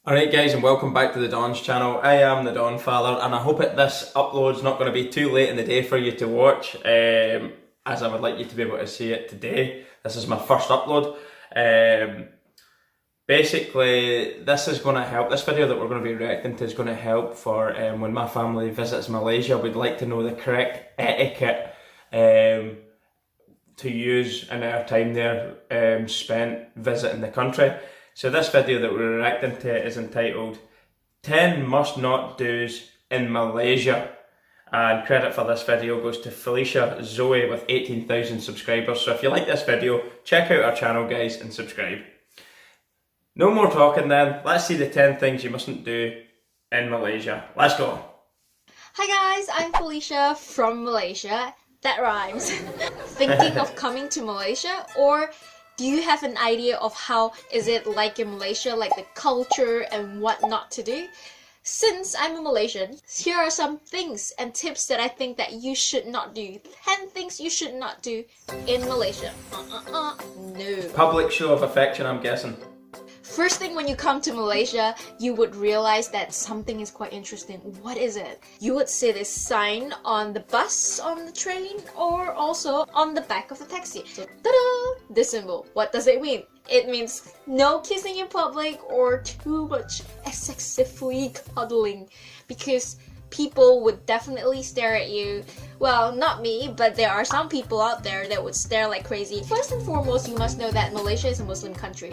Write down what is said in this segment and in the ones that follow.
Alright guys, and welcome back to the Don's channel. I am the Donfather, and I hope that this upload's not going to be too late in the day for you to watch, as I would like you to be able to see it today. This is my first upload. Basically, this is going to help, this video that we're going to be reacting to is going to help for when my family visits Malaysia. We'd like to know the correct etiquette to use in our time there spent visiting the country. So this video that we're reacting to is entitled 10 Must Not Do's in Malaysia, and credit for this video goes to Felicia Zoe with 18,000 subscribers. So if you like this video, check out our channel guys and subscribe. No more talking then, let's see the 10 things you mustn't do in Malaysia. Let's go. Hi guys, I'm Felicia from Malaysia. That rhymes. Thinking of coming to Malaysia, or do you have an idea of how is it like in Malaysia, like the culture and what not to do? Since I'm a Malaysian, here are some things and tips that I think that you should not do. 10 things you should not do in Malaysia. No. Public show of affection, I'm guessing. First thing when you come to Malaysia, you would realize that something is quite interesting. What is it? You would see this sign on the bus, on the train, or also on the back of the taxi. So, ta-da! This symbol. What does it mean? It means no kissing in public or too much excessively cuddling, because people would definitely stare at you. Well, not me, but there are some people out there that would stare like crazy. First and foremost, you must know that Malaysia is a Muslim country.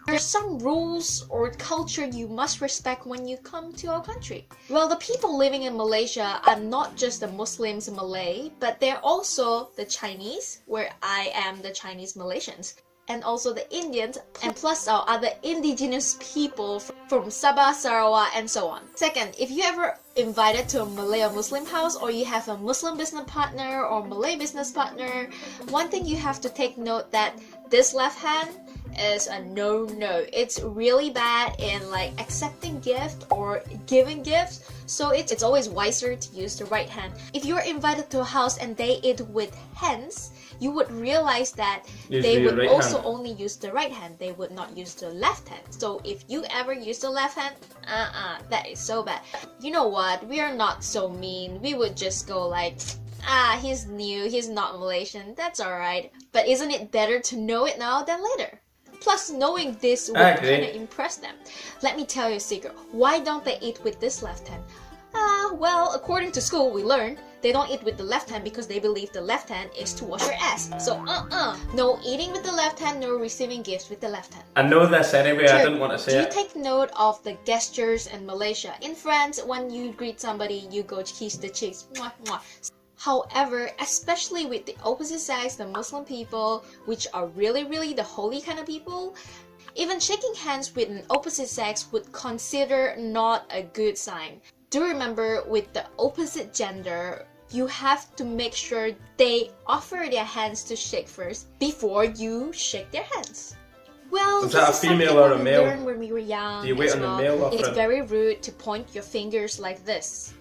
There are some rules or culture you must respect when you come to our country. Well, the people living in Malaysia are not just the Muslims Malay, but they're also the Chinese, where I am the Chinese Malaysians, and also the Indians, and plus our other indigenous people from Sabah, Sarawak, and so on. Second, if you ever invited to a Malay or Muslim house, or you have a Muslim business partner or Malay business partner, one thing you have to take note that this left hand is a no-no. It's really bad in like accepting gift or giving gifts, so it's always wiser to use the right hand. If you're invited to a house and they eat with hands, you would realize that they would also only use the right hand. They would not use the left hand. So if you ever use the left hand, that is so bad. You know what? We are not so mean. We would just go like, he's new, he's not Malaysian, that's alright. But isn't it better to know it now than later? Plus, knowing this would kind of impress them. Let me tell you a secret. Why don't they eat with this left hand? Well, according to school, we learned they don't eat with the left hand because they believe the left hand is to wash your ass. So, no eating with the left hand, no receiving gifts with the left hand. I know this anyway, I didn't want to say it. Do you take note of the gestures in Malaysia? In France, when you greet somebody, you go kiss the cheeks. Mwah, mwah. However, especially with the opposite sex, the Muslim people, which are really the holy kind of people, even shaking hands with an opposite sex would consider not a good sign. Do remember, with the opposite gender, you have to make sure they offer their hands to shake first before you shake their hands. Well, is that a female or a male? Learned when we were young. Do you wait on the male or It's very rude to point your fingers like this.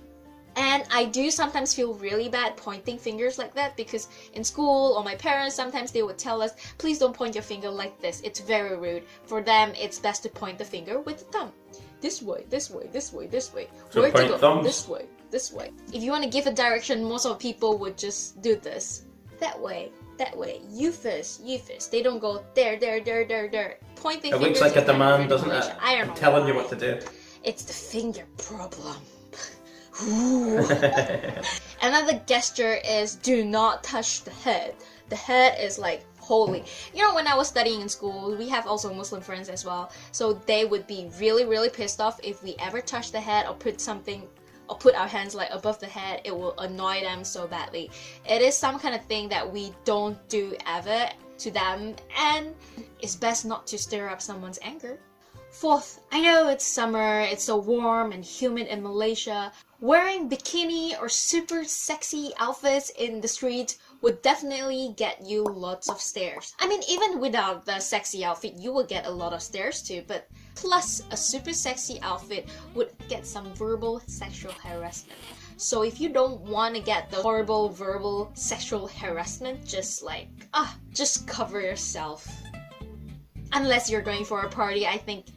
And I do sometimes feel really bad pointing fingers like that, because in school or my parents, sometimes they would tell us, please don't point your finger like this. It's very rude. For them, it's best to point the finger with the thumb. This way, this way, this way, this way. So where point to go? thumbs? This way, this way. If you want to give a direction, most of the people would just do this. That way, that way. You first, you first. They don't go there. Pointing fingers. It looks like a demand, doesn't it? I don't know. Telling you what to do. It's the finger problem. Another gesture is do not touch the head. The head is like holy. You know, when I was studying in school, we have also Muslim friends as well, so they would be really pissed off if we ever touch the head or put something or put our hands like above the head. It will annoy them so badly. It is some kind of thing that we don't do ever to them, and it's best not to stir up someone's anger. Fourth, I know it's summer, it's so warm and humid in Malaysia. Wearing bikini or super sexy outfits in the street would definitely get you lots of stares. I mean, even without the sexy outfit, you will get a lot of stares too, but plus a super sexy outfit would get some verbal sexual harassment. So if you don't want to get the horrible verbal sexual harassment, just cover yourself. Unless you're going for a party, I think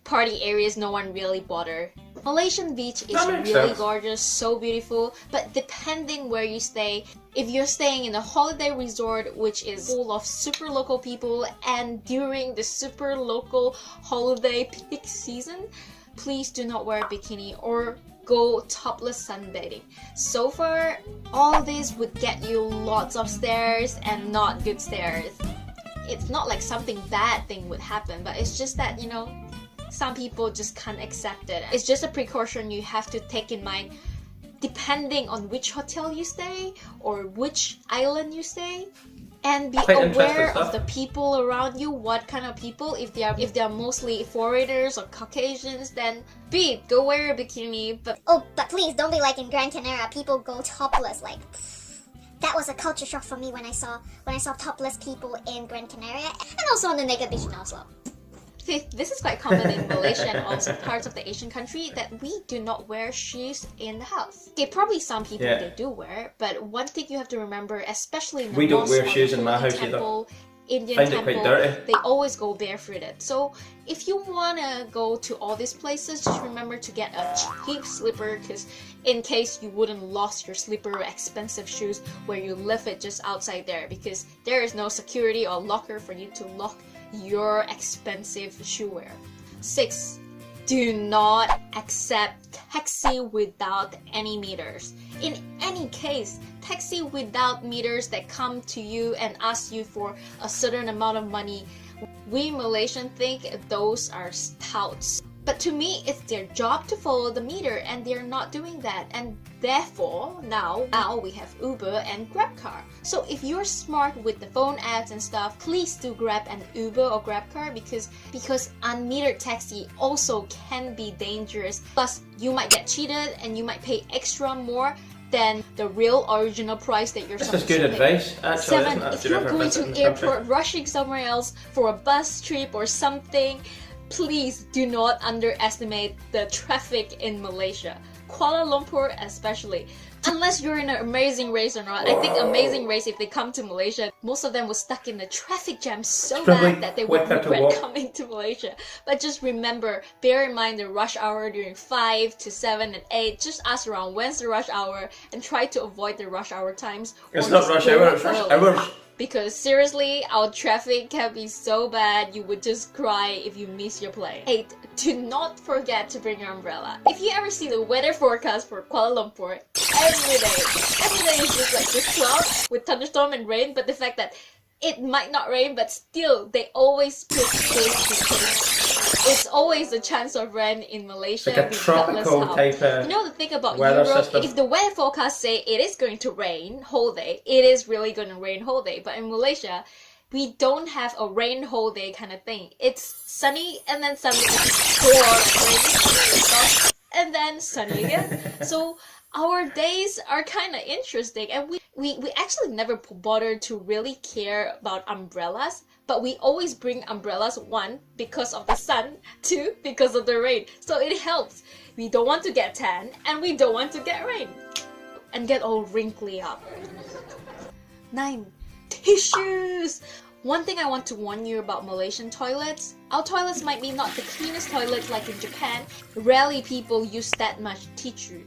party areas no one really bother. Malaysian beach is That makes really sense. gorgeous, so beautiful, but depending where you stay, if you're staying in a holiday resort which is full of super local people and during the super local holiday peak season, please do not wear a bikini or go topless sunbathing. So far, all this would get you lots of stares and not good stares. It's not like something bad thing would happen, but it's just that, you know, some people just can't accept it. It's just a precaution you have to take in mind depending on which hotel you stay or which island you stay. And be Quite interesting aware stuff. of the people around you, what kind of people. If they are mostly foreigners or Caucasians, then go wear a bikini. But Oh, but please don't be like in Gran Canaria. People go topless. Like that was a culture shock for me when I saw topless people in Gran Canaria, and also on the naked beach in Oslo. this is quite common in Malaysia and also parts of the Asian country that we do not wear shoes in the house. Okay, probably some people Yeah. they do wear, but one thing you have to remember, especially in the We don't mosque wear or the shoes in my Holy house either. temple, Indian Find it temple, quite dirty. they always go barefooted. So if you wanna go to all these places, just remember to get a cheap slipper, because in case you wouldn't lost your slipper or expensive shoes where you left it just outside there, because there is no security or locker for you to lock your expensive shoe wear. 6. Do not accept taxi without any meters. In any case, taxi without meters that come to you and ask you for a certain amount of money, we Malaysians think those are touts. But to me, it's their job to follow the meter, and they're not doing that. And therefore, now we have Uber and GrabCar. So if you're smart with the phone ads and stuff, please do grab an Uber or GrabCar because unmetered taxi also can be dangerous. Plus, you might get cheated and you might pay extra more than the real original price that you're This is supposed good to pay. advice, actually. 7. Isn't it? If you're ever going visit to in the country. airport, rushing somewhere else for a bus trip or something, please do not underestimate the traffic in Malaysia. Kuala Lumpur especially. Unless you're in an amazing race or not. I think amazing race, if they come to Malaysia, most of them were stuck in the traffic jam so Probably bad that they would quicker to regret walk. coming to Malaysia. But just remember, bear in mind the rush hour during 5 to 7 and 8. Just ask around when's the rush hour and try to avoid the rush hour times. It's or not just rush go hour, it's rush early. hours. Because seriously, our traffic can be so bad you would just cry if you miss your plane. 8. Do not forget to bring your umbrella. If you ever see the weather forecast for Kuala Lumpur, every day is just like this cloud with thunderstorm and rain, but the fact that it might not rain, but still they always put this because it's always a chance of rain in Malaysia. Like a regardless tropical how. type of You know the thing about weather Europe, system. if the weather forecast say it is going to rain whole day, it is really going to rain whole day. But in Malaysia, we don't have a rain whole day kind of thing. It's sunny and then suddenly rain, and then sunny again. So our days are kind of interesting, and we actually never bother to really care about umbrellas, but we always bring umbrellas, 1, because of the sun, 2, because of the rain. So it helps. We don't want to get tan, and we don't want to get rain and get all wrinkly up. 9. Tissues! One thing I want to warn you about Malaysian toilets, our toilets might be not the cleanest toilets like in Japan. Rarely people use that much tissue.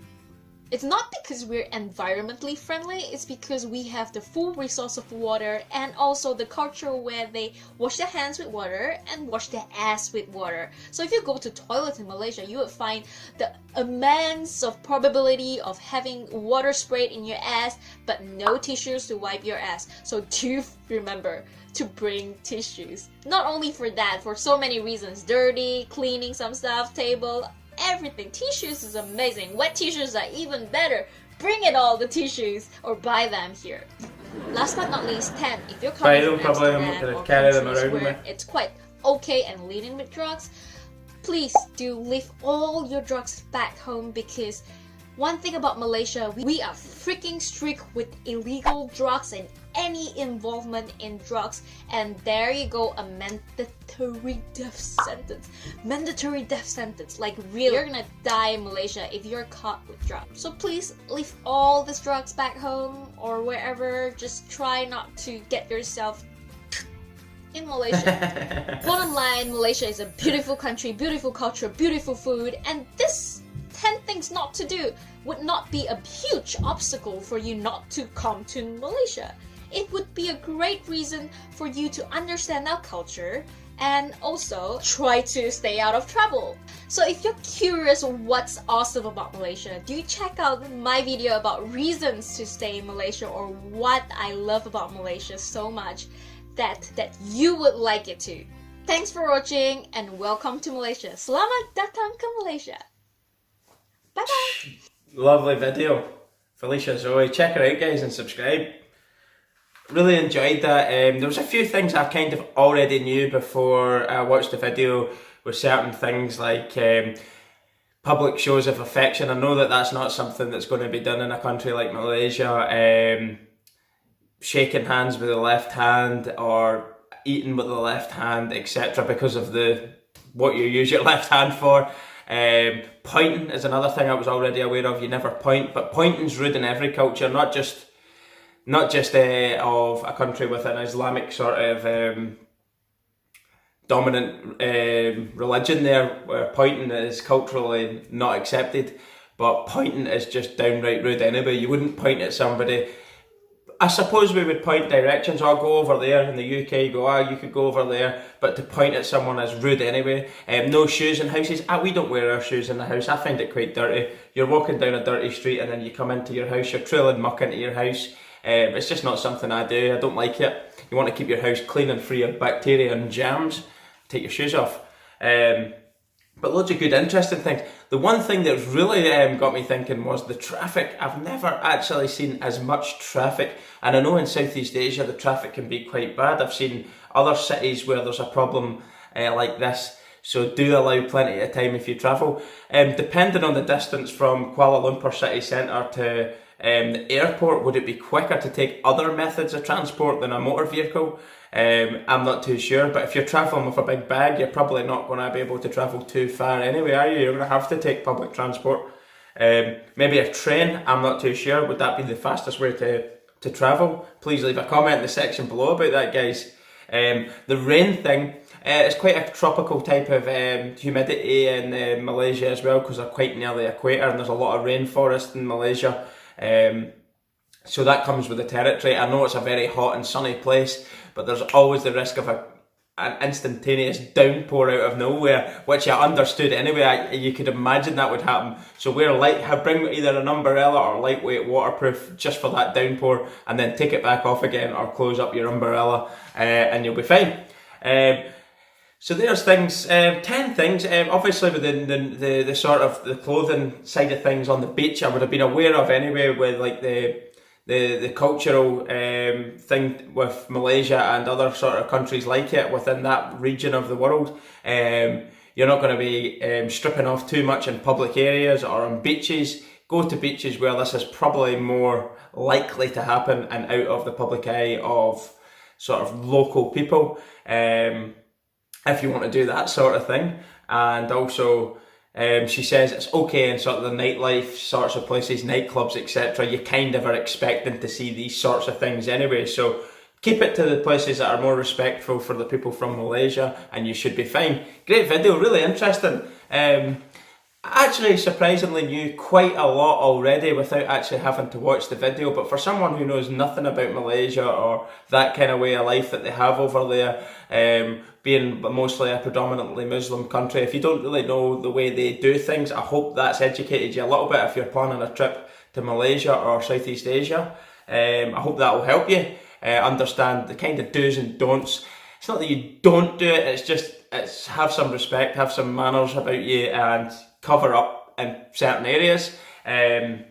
It's not because we're environmentally friendly, it's because we have the full resource of water and also the culture where they wash their hands with water and wash their ass with water. So if you go to toilets in Malaysia, you would find the immense of probability of having water sprayed in your ass but no tissues to wipe your ass. So do remember to bring tissues. Not only for that, for so many reasons. Dirty, cleaning some stuff, table, everything. Tissues is amazing. Wet tissues are even better. Bring it all, the tissues, or buy them here. Last but not least, 10. If you're Buy coming them, from probably I'm not Amsterdam gonna or carry them countries around with where me. it's quite okay and laden with drugs, please do leave all your drugs back home, because one thing about Malaysia, we are freaking strict with illegal drugs and any involvement in drugs, and there you go, a mandatory death sentence. Mandatory death sentence, like really, you're gonna die in Malaysia if you're caught with drugs. So please leave all these drugs back home or wherever. Just try not to get yourself in Malaysia. Bottom line, Malaysia is a beautiful country, beautiful culture, beautiful food, and this 10 things not to do would not be a huge obstacle for you not to come to Malaysia. It would be a great reason for you to understand our culture and also try to stay out of trouble. So if you're curious what's awesome about Malaysia, do check out my video about reasons to stay in Malaysia, or what I love about Malaysia so much that you would like it too. Thanks for watching and welcome to Malaysia. Selamat datang ke Malaysia. Bye bye. Lovely video, Felicia Zoe. Check her out, guys, and subscribe. Really enjoyed that. There was a few things I kind of already knew before I watched the video, with certain things like public shows of affection. I know that that's not something that's going to be done in a country like Malaysia. Shaking hands with the left hand or eating with the left hand, etc., because of what you use your left hand for. Pointing is another thing I was already aware of. You never point, but pointing's rude in every culture, not just of a country with an Islamic sort of dominant religion there, where pointing is culturally not accepted, but pointing is just downright rude anyway. You wouldn't point at somebody. I suppose we would point directions, or go over there. In the UK, you could go over there, but to point at someone is rude anyway. No shoes in houses. We don't wear our shoes in the house. I find it quite dirty. You're walking down a dirty street and then you come into your house, you're trailing muck into your house. It's just not something I do. I don't like it. You want to keep your house clean and free of bacteria and germs. Take your shoes off. But loads of good, interesting things. The one thing that really got me thinking was the traffic. I've never actually seen as much traffic, and I know in Southeast Asia the traffic can be quite bad. I've seen other cities where there's a problem like this, so do allow plenty of time if you travel. Depending on the distance from Kuala Lumpur city centre to the airport, would it be quicker to take other methods of transport than a motor vehicle? I'm not too sure, but if you're travelling with a big bag, you're probably not going to be able to travel too far anyway, are you? You're going to have to take public transport. Maybe a train, I'm not too sure. Would that be the fastest way to travel? Please leave a comment in the section below about that, guys. The rain thing, it's quite a tropical type of humidity in Malaysia as well, because they're quite near the equator and there's a lot of rainforest in Malaysia. So that comes with the territory. I know it's a very hot and sunny place, but there's always the risk of an instantaneous downpour out of nowhere, which I understood anyway. You could imagine that would happen. So bring either an umbrella or lightweight waterproof just for that downpour, and then take it back off again or close up your umbrella, and you'll be fine. So there's things, 10 things, obviously within the sort of the clothing side of things on the beach, I would have been aware of anyway, with like the cultural thing with Malaysia and other sort of countries like it within that region of the world. You're not going to be stripping off too much in public areas or on beaches. Go to beaches where this is probably more likely to happen and out of the public eye of sort of local people. If you want to do that sort of thing. And also she says it's okay in sort of the nightlife sorts of places, nightclubs, etc. You kind of are expecting to see these sorts of things anyway, so keep it to the places that are more respectful for the people from Malaysia and you should be fine. Great video, really interesting. I actually surprisingly knew quite a lot already without actually having to watch the video, but for someone who knows nothing about Malaysia or that kind of way of life that they have over there, being mostly a predominantly Muslim country, if you don't really know the way they do things, I hope that's educated you a little bit if you're planning a trip to Malaysia or Southeast Asia. I hope that will help you understand the kind of do's and don'ts. It's not that you don't do it, it's have some respect, have some manners about you, and cover up in certain areas, and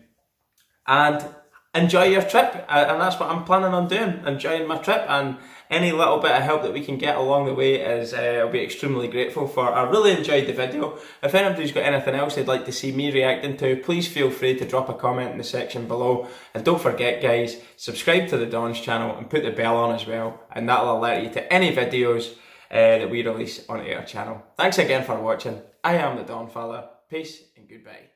enjoy your trip. And that's what I'm planning on doing, enjoying my trip, and any little bit of help that we can get along the way I'll be extremely grateful for. I really enjoyed the video. If anybody's got anything else they'd like to see me reacting to, please feel free to drop a comment in the section below. And don't forget, guys, subscribe to the Don's channel and put the bell on as well, and that'll alert you to any videos that we release on our channel. Thanks again for watching. I am the Donfather. Peace and goodbye.